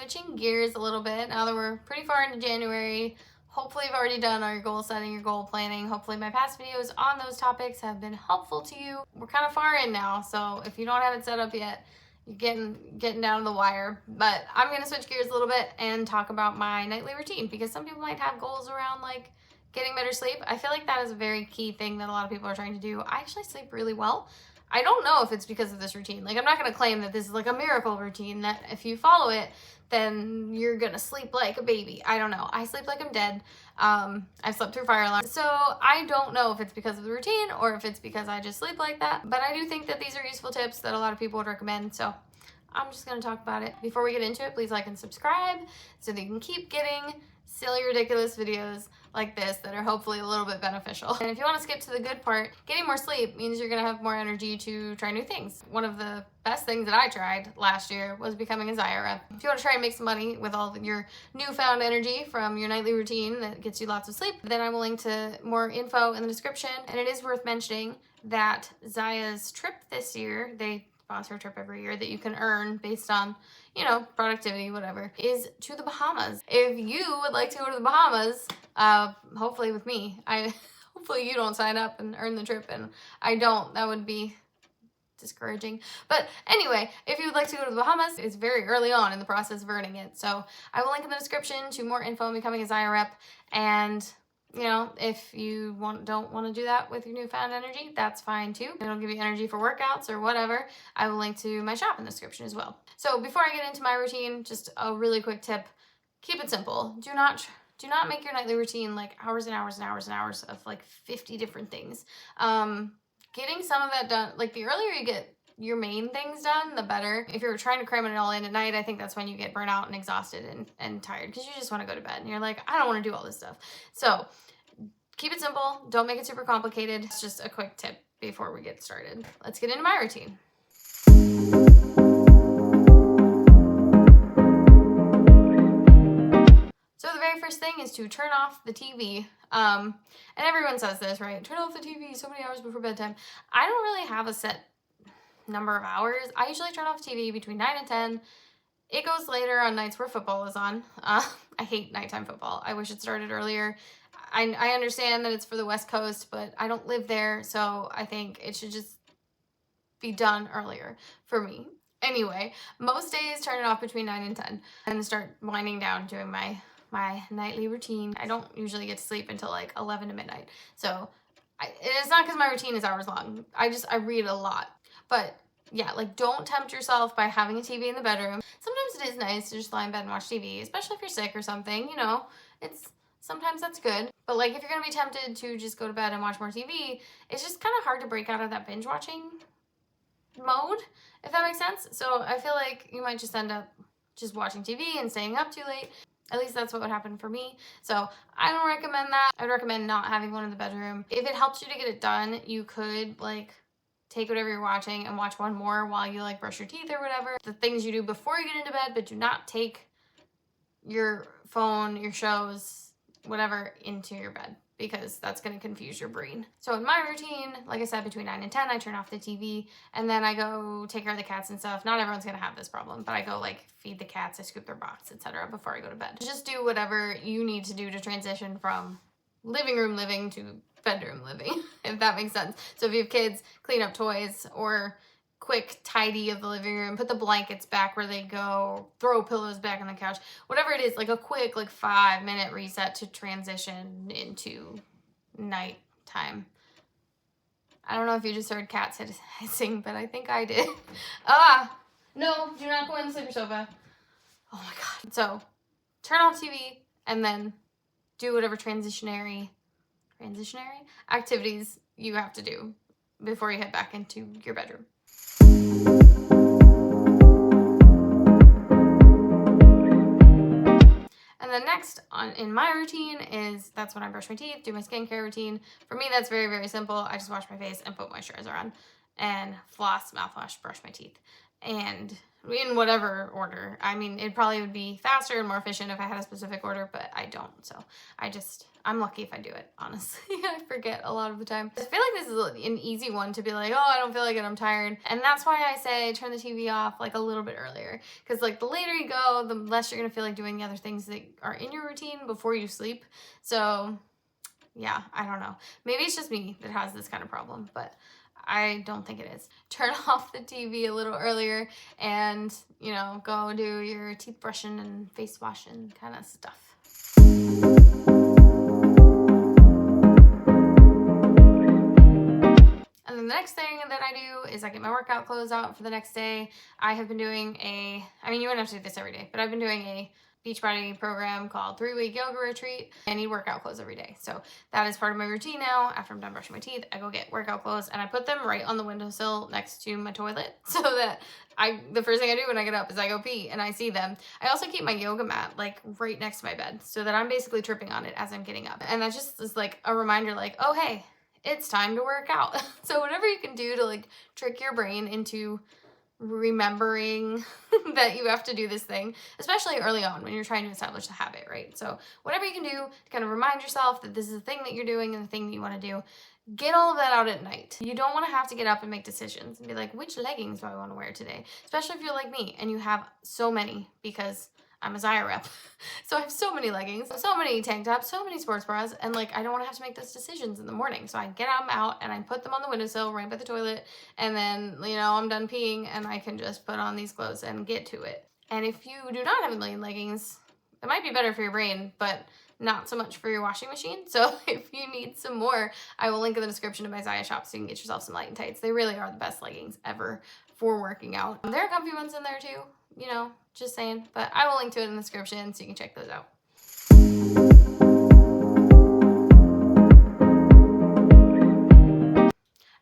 switching gears a little bit now that we're pretty far into January. Hopefully you've already done all your goal setting, your goal planning. Hopefully my past videos on those topics have been helpful to you. We're kind of far in now, so if you don't have it set up yet, you're getting down to the wire. But I'm going to switch gears a little bit and talk about my nightly routine, because some people might have goals around like getting better sleep. I feel like that is a very key thing that a lot of people are trying to do. I actually sleep really well. I don't know if it's because of this routine. Like, I'm not going to claim that this is like a miracle routine, that if you follow it, then you're going to sleep like a baby. I don't know. I sleep like I'm dead. I've slept through fire alarms. So I don't know if it's because of the routine or if it's because I just sleep like that. But I do think that these are useful tips that a lot of people would recommend. So I'm just going to talk about it. Before we get into it, please like and subscribe so that you can keep getting silly, ridiculous videos like this that are hopefully a little bit beneficial. And if you want to skip to the good part, getting more sleep means you're going to have more energy to try new things. One of the best things that I tried last year was becoming a Zyia rep. If you want to try and make some money with all your newfound energy from your nightly routine that gets you lots of sleep, then I will link to more info in the description. And it is worth mentioning that Zyia's trip this year, they sponsor a trip every year that you can earn based on, you know, productivity, whatever, is to the Bahamas. If you would like to go to the Bahamas, hopefully with me, hopefully you don't sign up and earn the trip and I don't, that would be discouraging. But anyway, if you would like to go to the Bahamas, it's very early on in the process of earning it. So I will link in the description to more info on becoming a Zyia rep. And you know, if you don't want to do that with your newfound energy, that's fine too. It'll give you energy for workouts or whatever. I will link to my shop in the description as well. So before I get into my routine, just a really quick tip: keep it simple. Do not make your nightly routine like hours and hours and hours and hours of like 50 different things. Getting some of that done, like the earlier you get your main things done, the better. If you're trying to cram it all in at night, I think that's when you get burnt out and exhausted and tired, because you just want to go to bed and you're like, I don't want to do all this stuff. So keep it simple. Don't make it super complicated. It's just a quick tip before we get started. Let's get into my routine. So the very first thing is to turn off the TV. And everyone says this, right? Turn off the TV so many hours before bedtime. I don't really have a set number of hours. I usually turn off TV between 9 and 10. It goes later on nights where football is on. I hate nighttime football. I wish it started earlier. I understand that it's for the West Coast, but I don't live there, so I think it should just be done earlier for me. Anyway, most days turn it off between 9 and 10 and start winding down doing my nightly routine. I don't usually get to sleep until like 11 to midnight. So it's not because my routine is hours long. I read a lot. But yeah, like, don't tempt yourself by having a TV in the bedroom. Sometimes it is nice to just lie in bed and watch TV, especially if you're sick or something, you know, sometimes that's good. But like, if you're going to be tempted to just go to bed and watch more TV, it's just kind of hard to break out of that binge watching mode, if that makes sense. So I feel like you might just end up just watching TV and staying up too late. At least that's what would happen for me. So I don't recommend that. I'd recommend not having one in the bedroom. If it helps you to get it done, you could like take whatever you're watching and watch one more while you like brush your teeth or whatever. The things you do before you get into bed, but do not take your phone, your shows, whatever into your bed, because that's going to confuse your brain. So in my routine, like I said, between 9 and 10, I turn off the TV and then I go take care of the cats and stuff. Not everyone's going to have this problem, but I go like feed the cats, I scoop their box, etc. before I go to bed. Just do whatever you need to do to transition from living room living to bedroom living, if that makes sense. So if you have kids, clean up toys or quick tidy of the living room, put the blankets back where they go, throw pillows back on the couch, whatever it is, like a quick like 5-minute reset to transition into nighttime. I don't know if you just heard cats hissing, but I think I did. No, do not go in the sleeper sofa. Oh my God. So turn off TV and then do whatever transitionary activities you have to do before you head back into your bedroom. And then next in my routine that's when I brush my teeth, do my skincare routine. For me, that's very, very simple. I just wash my face and put moisturizer on and floss, mouthwash, brush my teeth. And in whatever order. I mean, it probably would be faster and more efficient if I had a specific order, but I don't. So I'm lucky if I do it, honestly. I forget a lot of the time. I feel like this is an easy one to be like, oh, I don't feel like it, I'm tired. And that's why I say turn the TV off like a little bit earlier. Because like the later you go, the less you're gonna feel like doing the other things that are in your routine before you sleep. So yeah, I don't know. Maybe it's just me that has this kind of problem, but I don't think it is. Turn off the TV a little earlier and, you know, go do your teeth brushing and face washing kind of stuff. And then the next thing that I do is I get my workout clothes out for the next day. I have been doing you wouldn't have to do this every day, but I've been doing a Beachbody program called 3-week yoga retreat. I need workout clothes every day. So that is part of my routine now. After I'm done brushing my teeth, I go get workout clothes and I put them right on the windowsill next to my toilet so that the first thing I do when I get up is I go pee and I see them. I also keep my yoga mat like right next to my bed so that I'm basically tripping on it as I'm getting up. And that just is like a reminder like, oh, hey, it's time to work out. So whatever you can do to like trick your brain into remembering that you have to do this thing, especially early on when you're trying to establish the habit, right? So whatever you can do to kind of remind yourself that this is the thing that you're doing and the thing that you want to do, get all of that out at night. You don't want to have to get up and make decisions and be like, which leggings do I want to wear today? Especially if you're like me and you have so many, because I'm a Zyia rep. So I have so many leggings, so many tank tops, so many sports bras, and like I don't want to have to make those decisions in the morning. So I get them out and I put them on the windowsill right by the toilet, and then, you know, I'm done peeing and I can just put on these clothes and get to it. And if you do not have a million leggings, it might be better for your brain, but not so much for your washing machine. So if you need some more, I will link in the description to my Zyia shop so you can get yourself some light and tights. They really are the best leggings ever for working out. There are comfy ones in there too, you know, just saying, but I will link to it in the description so you can check those out.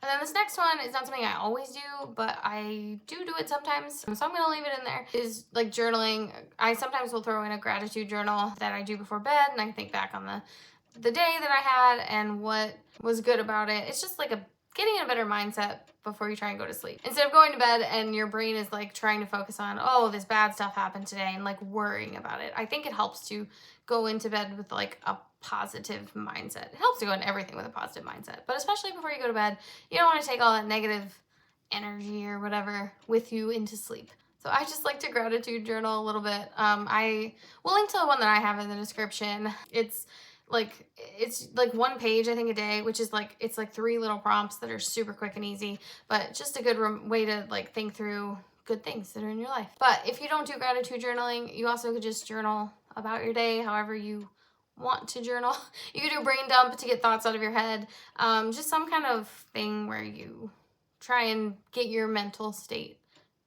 And then this next one is not something I always do, but I do it sometimes. So I'm gonna leave it in there, is like journaling. I sometimes will throw in a gratitude journal that I do before bed, and I think back on the day that I had and what was good about it. It's just like getting in a better mindset before you try and go to sleep. Instead of going to bed and your brain is like trying to focus on, oh, this bad stuff happened today, and like worrying about it. I think it helps to go into bed with like a positive mindset. It helps to go into everything with a positive mindset, but especially before you go to bed, you don't want to take all that negative energy or whatever with you into sleep. So I just like to gratitude journal a little bit. I will link to the one that I have in the description. It's like one page, I think, a day, which is like, it's like 3 little prompts that are super quick and easy, but just a good way to like think through good things that are in your life. But if you don't do gratitude journaling, you also could just journal about your day however you want to journal. You could do a brain dump to get thoughts out of your head. Just some kind of thing where you try and get your mental state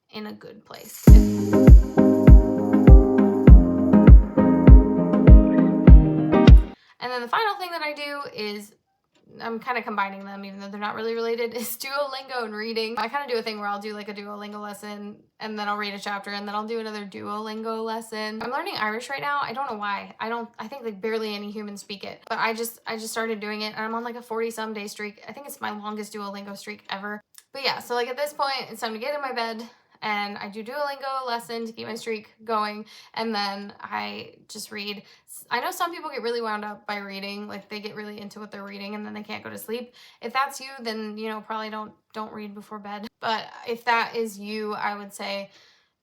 in a good place. And then the final thing that I do is, I'm kind of combining them even though they're not really related, is Duolingo and reading. I kind of do a thing where I'll do like a Duolingo lesson and then I'll read a chapter and then I'll do another Duolingo lesson. I'm learning Irish right now. I don't know why. I think like barely any humans speak it, but I just started doing it and I'm on like a 40-some day streak. I think it's my longest Duolingo streak ever. But yeah, so like at this point, it's time to get in my bed and I do Duolingo lesson to keep my streak going, and then I just read. I know some people get really wound up by reading, like they get really into what they're reading and then they can't go to sleep. If that's you, then, you know, probably don't read before bed. But if that is you, I would say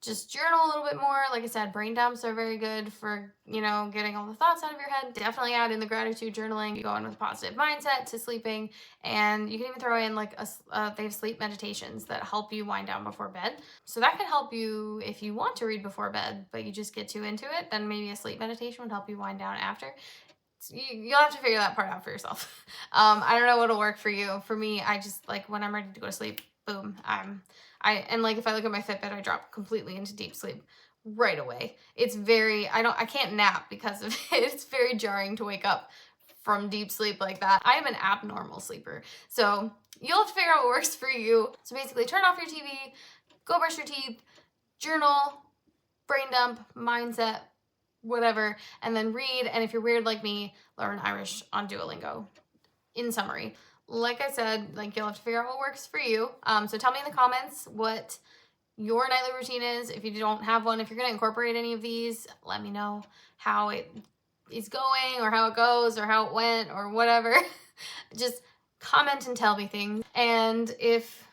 just journal a little bit more. Like I said, brain dumps are very good for, you know, getting all the thoughts out of your head. Definitely add in the gratitude journaling. You go in with a positive mindset to sleeping, and you can even throw in like they have sleep meditations that help you wind down before bed. So that could help you if you want to read before bed, but you just get too into it, then maybe a sleep meditation would help you wind down after. You'll have to figure that part out for yourself. I don't know what'll work for you. For me, I just like when I'm ready to go to sleep, boom, and like if I look at my Fitbit, I drop completely into deep sleep right away. It's very, I can't nap because of it. It's very jarring to wake up from deep sleep like that. I am an abnormal sleeper. So you'll have to figure out what works for you. So basically turn off your TV, go brush your teeth, journal, brain dump, mindset, whatever, and then read. And if you're weird like me, learn Irish on Duolingo. In summary, like I said, like you'll have to figure out what works for you. So tell me in the comments what your nightly routine is. If you don't have one, if you're going to incorporate any of these, let me know how it is going or how it goes or how it went or whatever. Just comment and tell me things. And if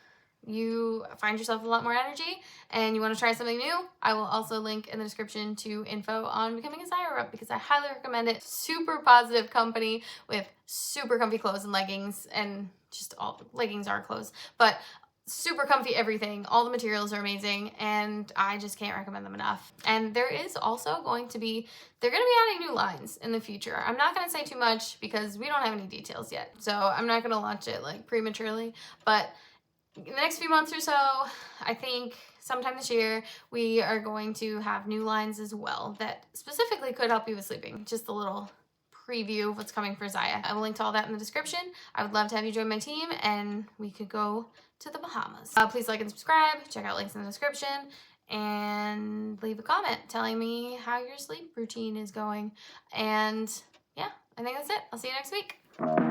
you find yourself a lot more energy and you want to try something new, I will also link in the description to info on becoming a Zyia rep because I highly recommend it. Super positive company with super comfy clothes and leggings, and just all leggings are clothes, but super comfy everything. All the materials are amazing and I just can't recommend them enough. And there is also going to be, they're going to be adding new lines in the future. I'm not going to say too much because we don't have any details yet, so I'm not going to launch it like prematurely, but in the next few months or so, I think sometime this year, we are going to have new lines as well that specifically could help you with sleeping. Just a little preview of what's coming for Zyia. I will link to all that in the description. I would love to have you join my team and we could go to the Bahamas. Please like and subscribe, check out links in the description, and leave a comment telling me how your sleep routine is going. And yeah, I think that's it. I'll see you next week.